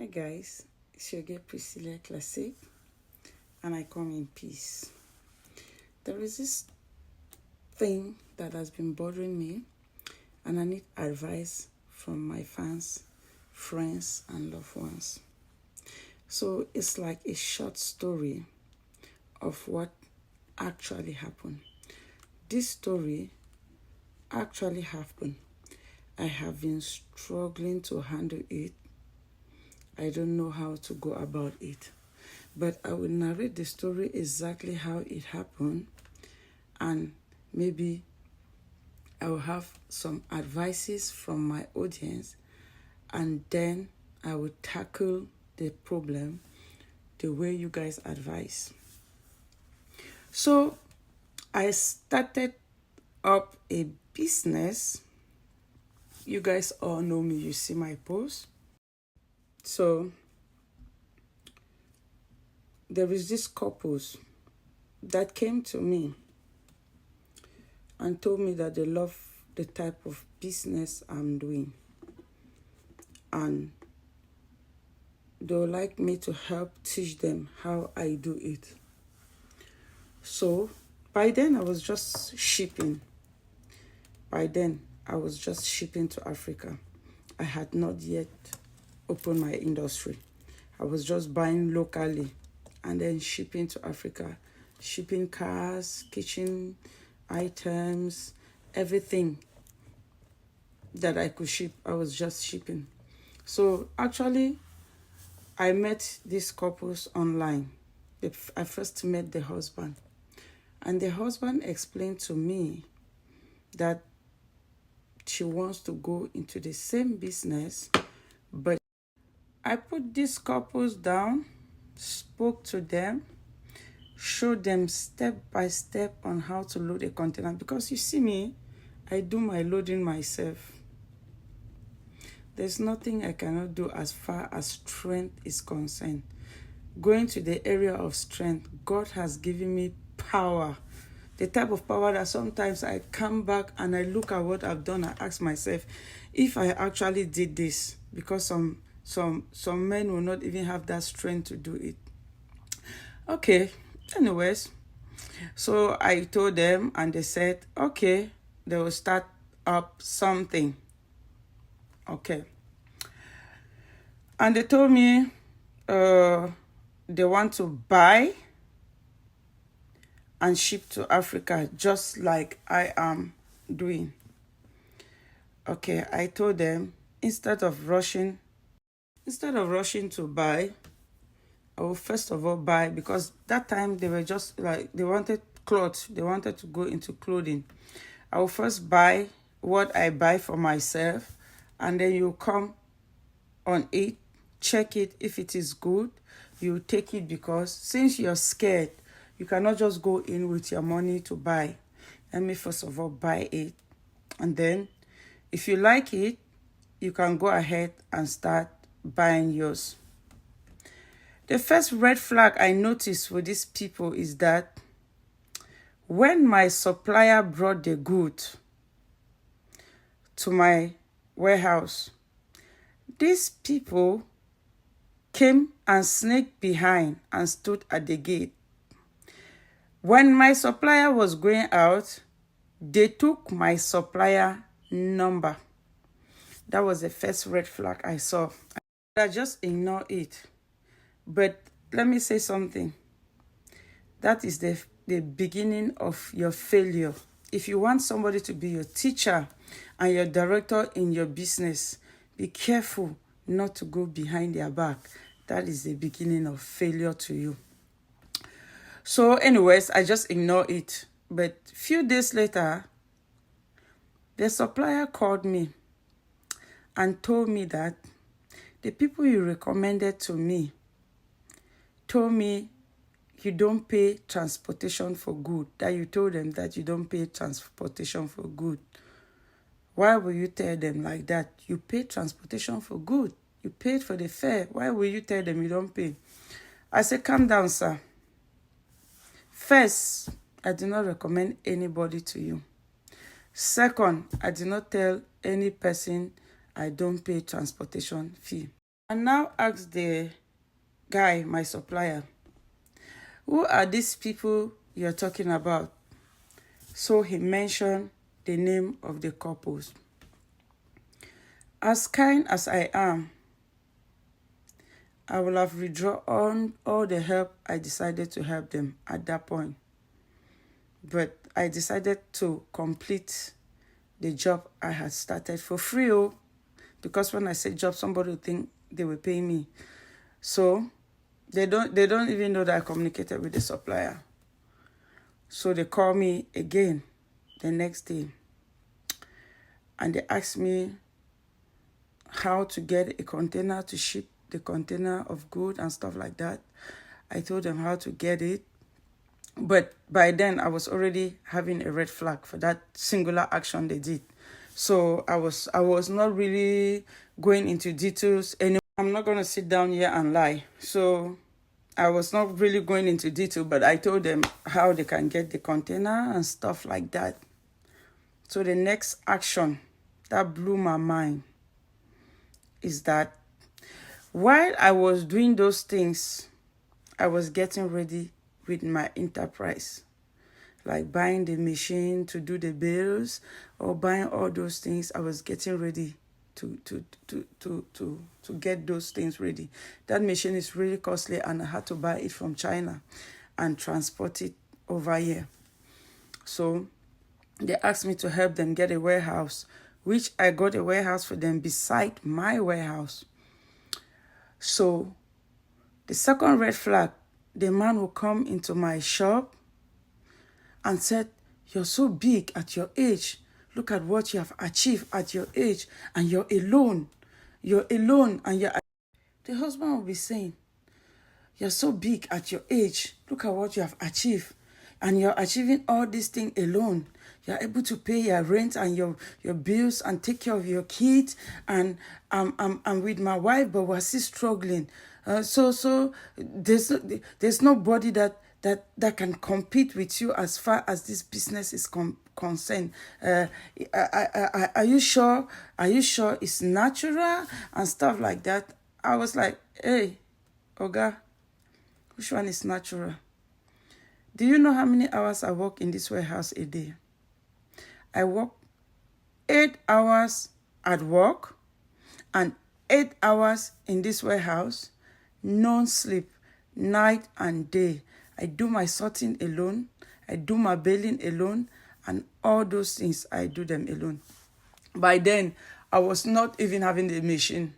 Hi guys, it's your girl Priscilla Classic, and I come in peace. There is this thing that has been bothering me, and I need advice from my fans, friends, and loved ones. So it's like a short story of what actually happened. This story actually happened. I have been struggling to handle it. I don't know how to go about it. But I will narrate the story exactly how it happened, and maybe I will have some advices from my audience, and then I will tackle the problem the way you guys advise. So I started up a business. You guys all know me, you see my post. So there is this couples that came to me and told me that they love the type of business I'm doing, and they would like me to help teach them how I do it. So by then I was just shipping. To Africa. I had not yet opened my industry. I was just buying locally and then shipping to Africa. Shipping cars, kitchen items, everything that I could ship, I was just shipping. So actually, I met these couples online. I first met the husband, and the husband explained to me that she wants to go into the same business, but I put these couples down, spoke to them, showed them step by step on how to load a container, because you see me, I do my loading myself. There's nothing I cannot do as far as strength is concerned. Going to the area of strength, God has given me power. The type of power that sometimes I come back and I look at what I've done, I ask myself if I actually did this, because some men will not even have that strength to do it. Okay, anyways, so I told them and they said, okay, they will start up something. Okay. And they told me they want to buy and ship to Africa, just like I am doing. Okay, I told them instead of rushing to buy, I will first of all buy, because that time they were just like, they wanted clothes, they wanted to go into clothing. I will first buy what I buy for myself, and then you come on it, check it. If it is good, you take it, because since you're scared, you cannot just go in with your money to buy. Let me first of all buy it, and then if you like it, you can go ahead and start buying yours. The first red flag I noticed with these people is that when my supplier brought the goods to my warehouse, these people came and sneaked behind and stood at the gate. When my supplier was going out, they took my supplier number. That was the first red flag I saw. I just ignored it. But let me say something. That is the beginning of your failure. If you want somebody to be your teacher and your director in your business, be careful not to go behind their back. That is the beginning of failure to you. So anyways, I just ignore it. But few days later, the supplier called me and told me that the people you recommended to me told me you don't pay transportation for good. That you told them that you don't pay transportation for good. Why will you tell them like that? You pay transportation for good. You paid for the fare. Why will you tell them you don't pay? I said, calm down, sir. First, I do not recommend anybody to you. Second, I do not tell any person I don't pay transportation fee. And now ask the guy, my supplier, who are these people you're talking about? So he mentioned the name of the couples. As kind as I am, I will have withdrawn all the help I decided to help them at that point. But I decided to complete the job I had started for free. Because when I say job, somebody will think they will pay me. So they don't even know that I communicated with the supplier. So they call me again the next day. And they asked me how to get a container to ship the container of good and stuff like that. I told them how to get it. But by then, I was already having a red flag for that singular action they did. So I was not really going into details anymore. I'm not going to sit down here and lie. So I was not really going into detail, but I told them how they can get the container and stuff like that. So the next action that blew my mind is that while I was doing those things, I was getting ready with my enterprise, like buying the machine to do the bills or buying all those things. I was getting ready to get those things ready. That machine is really costly, and I had to buy it from China and transport it over here. So they asked me to help them get a warehouse, which I got a warehouse for them beside my warehouse. So the second red flag, the man will come into my shop and said, "You're so big at your age. Look at what you have achieved at your age, and you're alone. You're alone, and you're..." The husband will be saying, "You're so big at your age. Look at what you have achieved, and you're achieving all these things alone. You're able to pay your rent and your bills and take care of your kids, and I'm with my wife, but we're still struggling. So there's nobody that can compete with you as far as this business is concerned. Are you sure? Are you sure it's natural?" And stuff like that. I was like, "Hey, Oga, which one is natural? Do you know how many hours I work in this warehouse a day? I work 8 hours at work and 8 hours in this warehouse, non-sleep, night and day. I do my sorting alone. I do my baling alone, and all those things, I do them alone." By then, I was not even having the machine.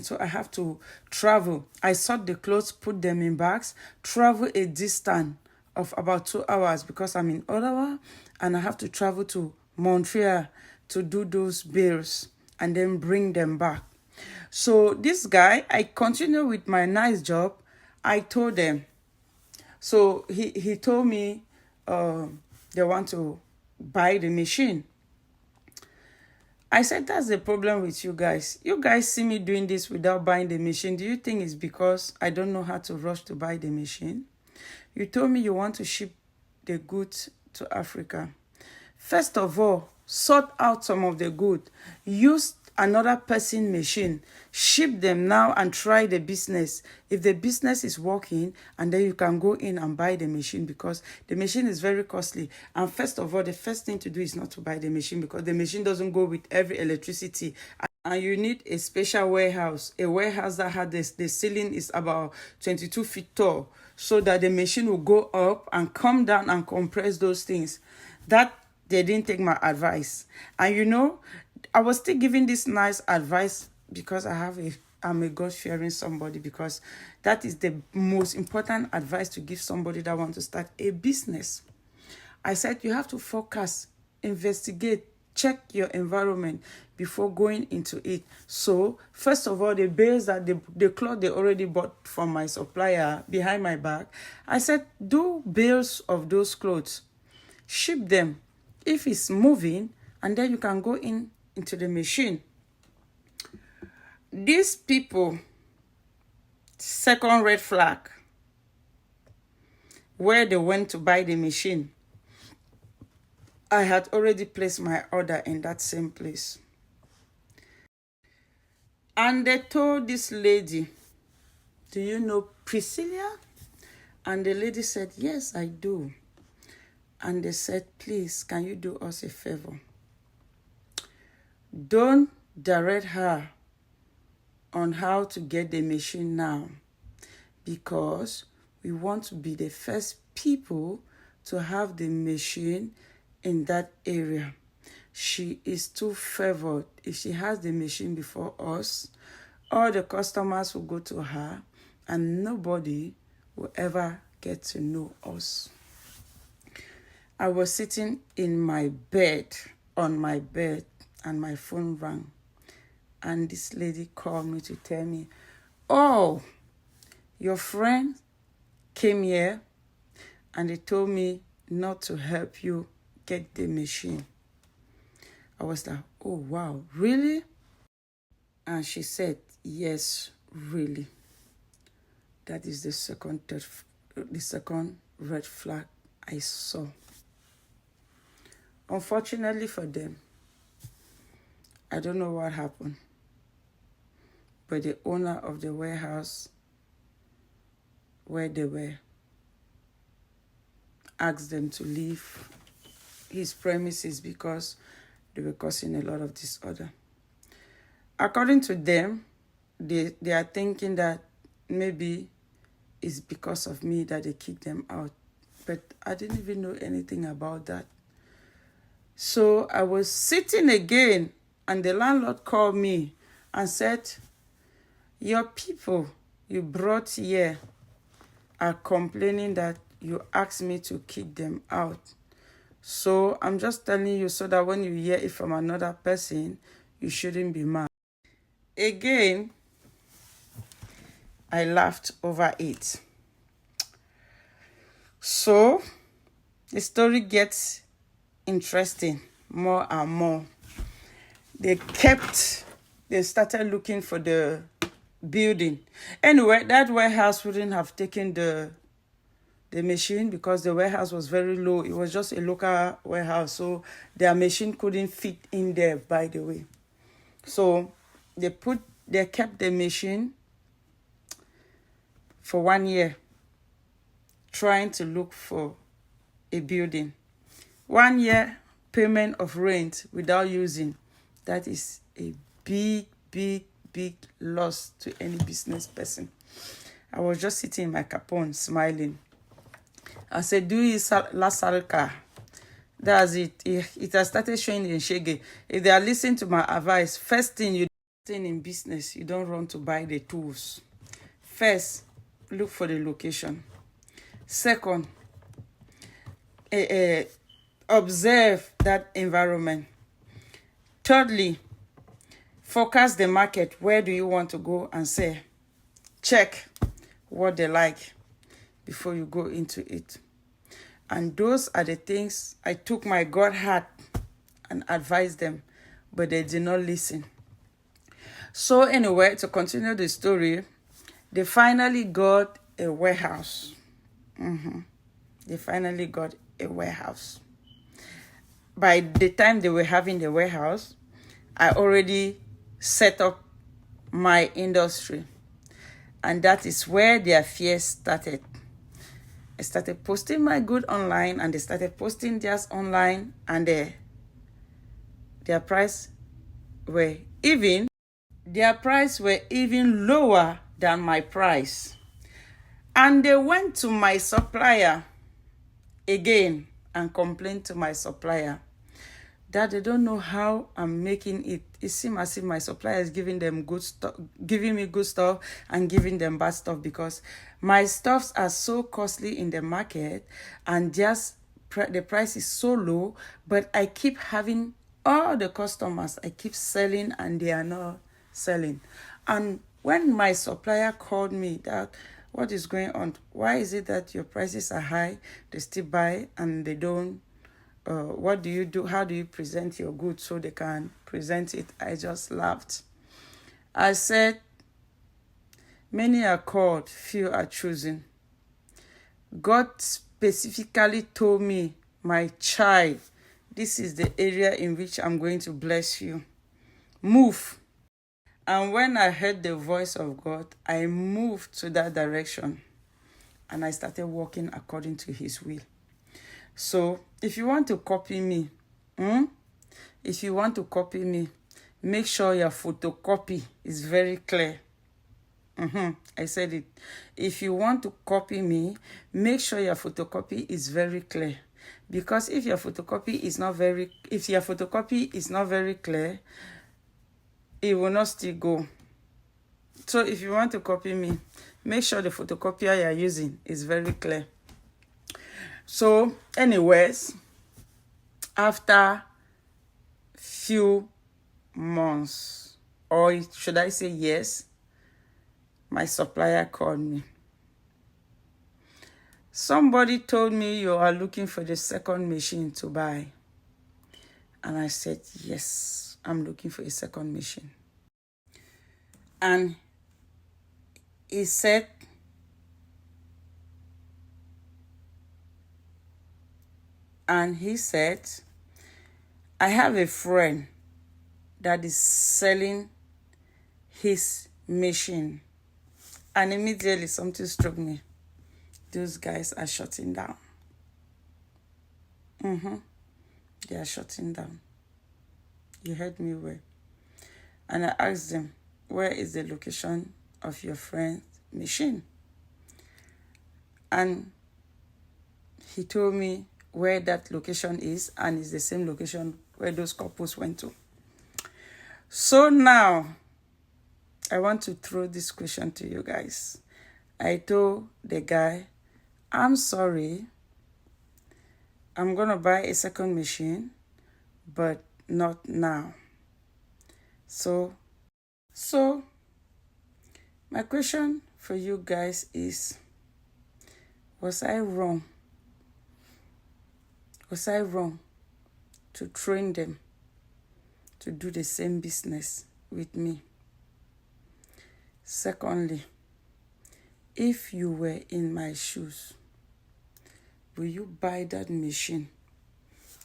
So I have to travel. I sort the clothes, put them in bags, travel a distance of about 2 hours because I'm in Ottawa, and I have to travel to Montreal to do those bills and then bring them back. So this guy, I continue with my nice job. I told them. So he told me they want to buy the machine. I said, "That's the problem with you guys. You guys see me doing this without buying the machine. Do you think it's because I don't know how to rush to buy the machine? You told me you want to ship the goods to Africa. First of all, sort out some of the goods. Use another person's machine. Ship them now and try the business. If the business is working, and then you can go in and buy the machine, because the machine is very costly. And first of all, the first thing to do is not to buy the machine, because the machine doesn't go with every electricity. And you need a special warehouse, a warehouse that had the ceiling is about 22 feet tall, so that the machine will go up and come down and compress those things." That they didn't take my advice. And I was still giving this nice advice because I'm a God-fearing somebody, because that is the most important advice to give somebody that wants to start a business. I said, you have to focus, investigate, check your environment before going into it. So first of all, the bales that the cloth they already bought from my supplier behind my back, I said, do bales of those clothes, ship them if it's moving, and then you can go into the machine. These people, second red flag, where they went to buy the machine, I had already placed my order in that same place. And they told this lady, do you know Priscilla? And the lady said, yes, I do. And they said, please, can you do us a favor? Don't direct her on how to get the machine now, because we want to be the first people to have the machine in that area. She is too favored. If she has the machine before us, all the customers will go to her and nobody will ever get to know us. I was sitting in my bed, on my bed, and my phone rang. And this lady called me to tell me, oh, your friend came here and they told me not to help you get the machine. I was like, oh, wow, really? And she said, yes, really. That is the second red flag I saw. Unfortunately for them, I don't know what happened, but the owner of the warehouse where they were asked them to leave his premises because they were causing a lot of disorder. According to them, they are thinking that maybe it's because of me that they kicked them out. But I didn't even know anything about that. So I was sitting again, and the landlord called me and said, your people you brought here are complaining that you asked me to kick them out. So I'm just telling you so that when you hear it from another person, you shouldn't be mad. Again, I laughed over it. So the story gets interesting more and more. They started looking for the building. Anyway, that warehouse wouldn't have taken the machine because the warehouse was very low. It was just a local warehouse, so their machine couldn't fit in there, by the way. So they kept the machine for 1 year, trying to look for a building. 1 year payment of rent without using, that is a big loss to any business person. I was just sitting in my capon smiling. I said, do you la salka? That's it. It has started showing in Shege. If they are listening to my advice, first thing you do in business, you don't run to buy the tools. First, look for the location. Second, observe that environment. Thirdly, focus the market. Where do you want to go and sell? Check what they like before you go into it. And those are the things I took my God heart and advised them, but they did not listen. So anyway, to continue the story, they finally got a warehouse. They finally got a warehouse. By the time they were having the warehouse, I already set up my industry. And that is where their fears started. I started posting my good online, and they started posting theirs online, and their price were even lower than my price. And they went to my supplier again and complained to my supplier that they don't know how I'm making it. It seems as if my supplier is giving them good stuff, giving me good stuff and giving them bad stuff, because my stuffs are so costly in the market and just the price is so low, but I keep having all the customers. I keep selling and they are not selling. And when my supplier called me that, what is going on? Why is it that your prices are high, they still buy and they don't? What do you do? How do you present your goods so they can present it? I just laughed. I said, many are called, few are chosen. God specifically told me, my child, this is the area in which I'm going to bless you. Move. And when I heard the voice of God, I moved to that direction and I started walking according to his will. So if you want to copy me, if you want to copy me, make sure your photocopy is very clear. I said it. If you want to copy me, make sure your photocopy is very clear. Because if your photocopy is not very clear, it will not still go. So if you want to copy me, make sure the photocopier you're using is very clear. So anyways, after few months, or should I say yes, my supplier called me. Somebody told me you are looking for the second machine to buy. And I said, yes, I'm looking for a second machine. And he said, I have a friend that is selling his machine. And immediately something struck me. Those guys are shutting down. They are shutting down. You heard me well. And I asked them, where is the location of your friend's machine? And he told me where that location is, and it's the same location where those couples went to. So now, I want to throw this question to you guys. I told the guy, I'm sorry, I'm going to buy a second machine, but not now. So my question for you guys is, was I wrong? Was I wrong to train them to do the same business with me? Secondly, if you were in my shoes, will you buy that machine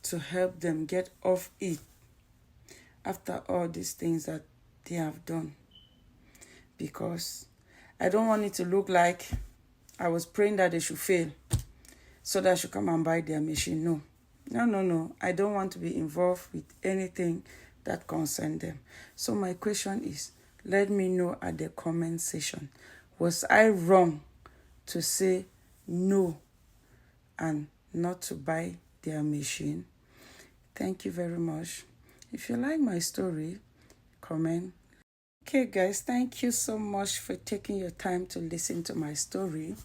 to help them get off it after all these things that they have done? Because I don't want it to look like I was praying that they should fail so that I should come and buy their machine. No. I don't want to be involved with anything that concerns them. So my question is, let me know at the comment section. Was I wrong to say no and not to buy their machine? Thank you very much. If you like my story, comment. Okay guys, thank you so much for taking your time to listen to my story.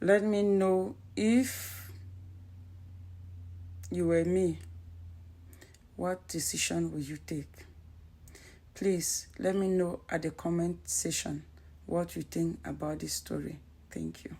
Let me know if you were me, what decision will you take? Please let me know at the comment section what you think about this story. Thank you.